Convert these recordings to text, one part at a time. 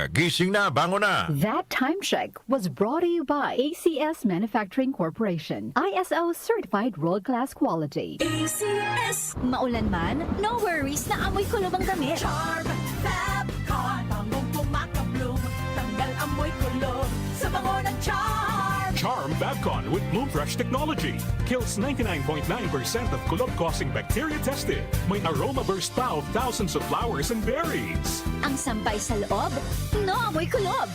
Gising na, bangon na! That time check was brought to you by ACS Manufacturing Corporation. ISO certified world-class quality. ACS. Maulan man, no worries na amoy kulob ang damit. Charm, Fab, Con, bangong pumakabloom, tanggal amoy kulob sa bango ng Charm. Charm Babcon with Bloom Fresh technology kills 99.9% of kulob-causing bacteria tested. May aroma burst pa of thousands of flowers and berries. Ang sampay sa loob, no amoy kulob.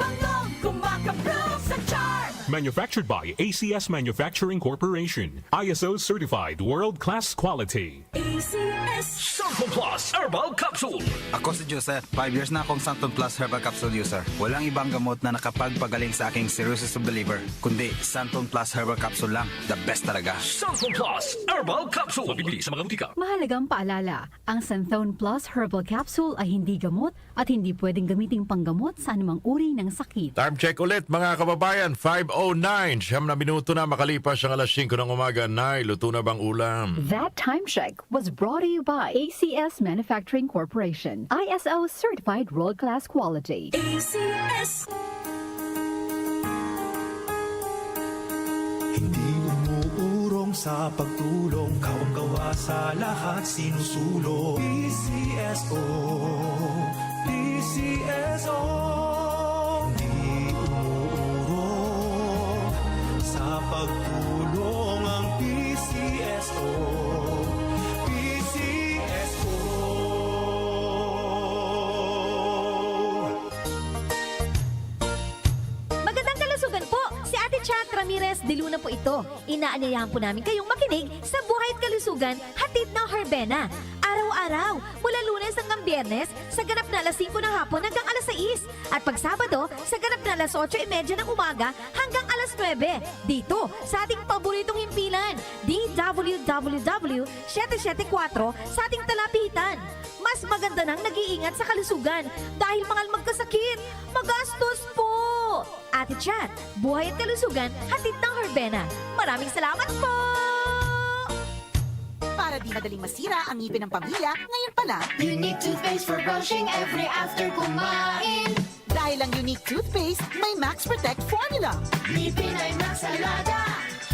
Bangong kumakabloom sa Charm. Manufactured by ACS Manufacturing Corporation. ISO certified world-class quality. ACS. Santon Plus Herbal Capsule. Ako si Joseph. 5 years na akong Santon Plus Herbal Capsule user. Walang ibang gamot na nakapagpagaling sa aking cirrhosis of the liver, kundi Santon Plus Herbal Capsule lang. The best talaga. Santon Plus Herbal Capsule. Mabibili sa mga butika. Mahalagang paalala, ang Santhone Plus Herbal Capsule ay hindi gamot at hindi pwedeng gamiting panggamot sa anumang uri ng sakit. Time check ulit mga kababayan, 5:09. 9 na minuto na makalipas ang alas 5 ng umaga. Nay, luto na bang ulam? That time check was brought to you by ACS Manufacturing Corporation. ISO certified world-class quality. ACS. Hindi umuurong sa pagtulong, kawang-gawa sa lahat sinusulong. PCSO, PCSO. Hindi umuurong sa pagtulong ang PCSO, PCSO. Magandang kalusugan po! Si Ate Chat Ramirez de Luna po ito. Inaanyayahan po namin kayong makinig sa Buhay at Kalusugan, hatid ng Herbena. Araw-araw, mula Lunes hanggang Biyernes, sa ganap na alas 5 ng hapon hanggang alas 6. At pag Sabado, sa ganap na alas 8:30 ng umaga hanggang alas 9. Dito, sa ating paboritong himpilan, DWWW 774 sa ating talapitan. Mas maganda nang nag-iingat sa kalusugan dahil mahal magkasakit. Magastos po! Ate Chat, Buhay at Kalusugan, hatid ng Herbena. Maraming salamat po! Para di madaling masira ang ngipin ng pamilya, ngayon pa lang. Unique toothpaste for brushing every after kumain. Dahil ang unique toothpaste, may Max Protect formula. Ngipin ay Max Alaga,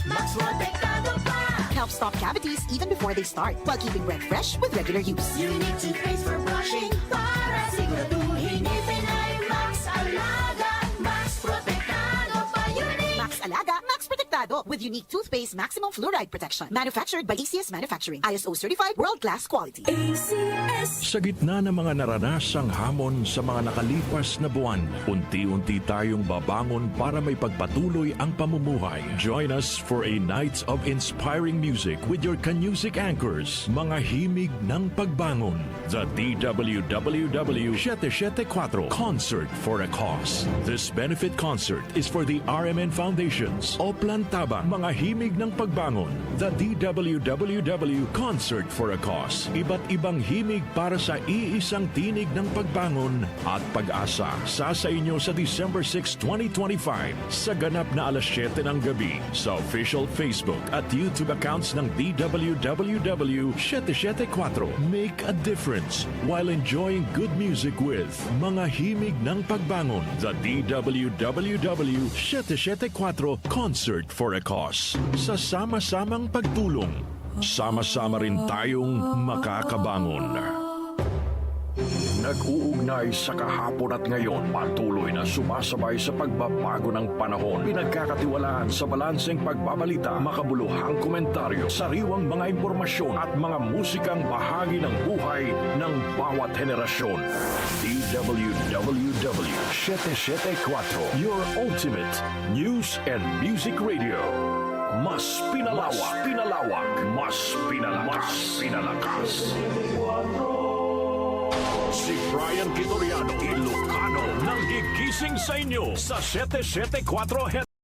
Max Protektado pa. Helps stop cavities even before they start, while keeping breath fresh with regular use. Unique toothpaste for brushing para siguraduhin. Ngipin ay Max Alaga, Max Protektado pa. Unique. Max Alaga, Max Protectado with unique toothpaste maximum fluoride protection. Manufactured by ACS Manufacturing. ISO certified world-class quality. ACS. Sa gitna ng mga naranasang hamon sa mga nakalipas na buwan, unti-unti tayong babangon para may pagpatuloy ang pamumuhay. Join us for a night of inspiring music with your Kanyusik anchors, mga himig ng pagbangon. The DWWW 774 Concert for a Cause. This benefit concert is for the RMN Foundations, Oplan Tabang, mga himig ng pagbangon. The DWWW Concert for a Cause. Iba't ibang himig para sa iisang tinig ng pagbangon at pag-asa. Sa inyo sa December 6, 2025 sa ganap na alas 7 ng gabi sa official Facebook at YouTube accounts ng DWWW 774. Make a difference while enjoying good music with mga himig ng pagbangon. The DWWW 774 Concert for a Cause. Sa sama-samang pagtulong, sama-sama rin tayong makakabangon. Nag-uugnay sa kahapon at ngayon, patuloy na sumasabay sa pagbabago ng panahon. Pinagkakatiwalaan sa balanseng pagbabalita, makabuluhang komentaryo, sariwang mga impormasyon at mga musikang bahagi ng buhay ng bawat henerasyon. DWWW 774, your ultimate news and music radio. Mas pinalawak, mas pinalakas. Si Brian Vitoriano, Ilocano, nang gigising sa inyo sa 774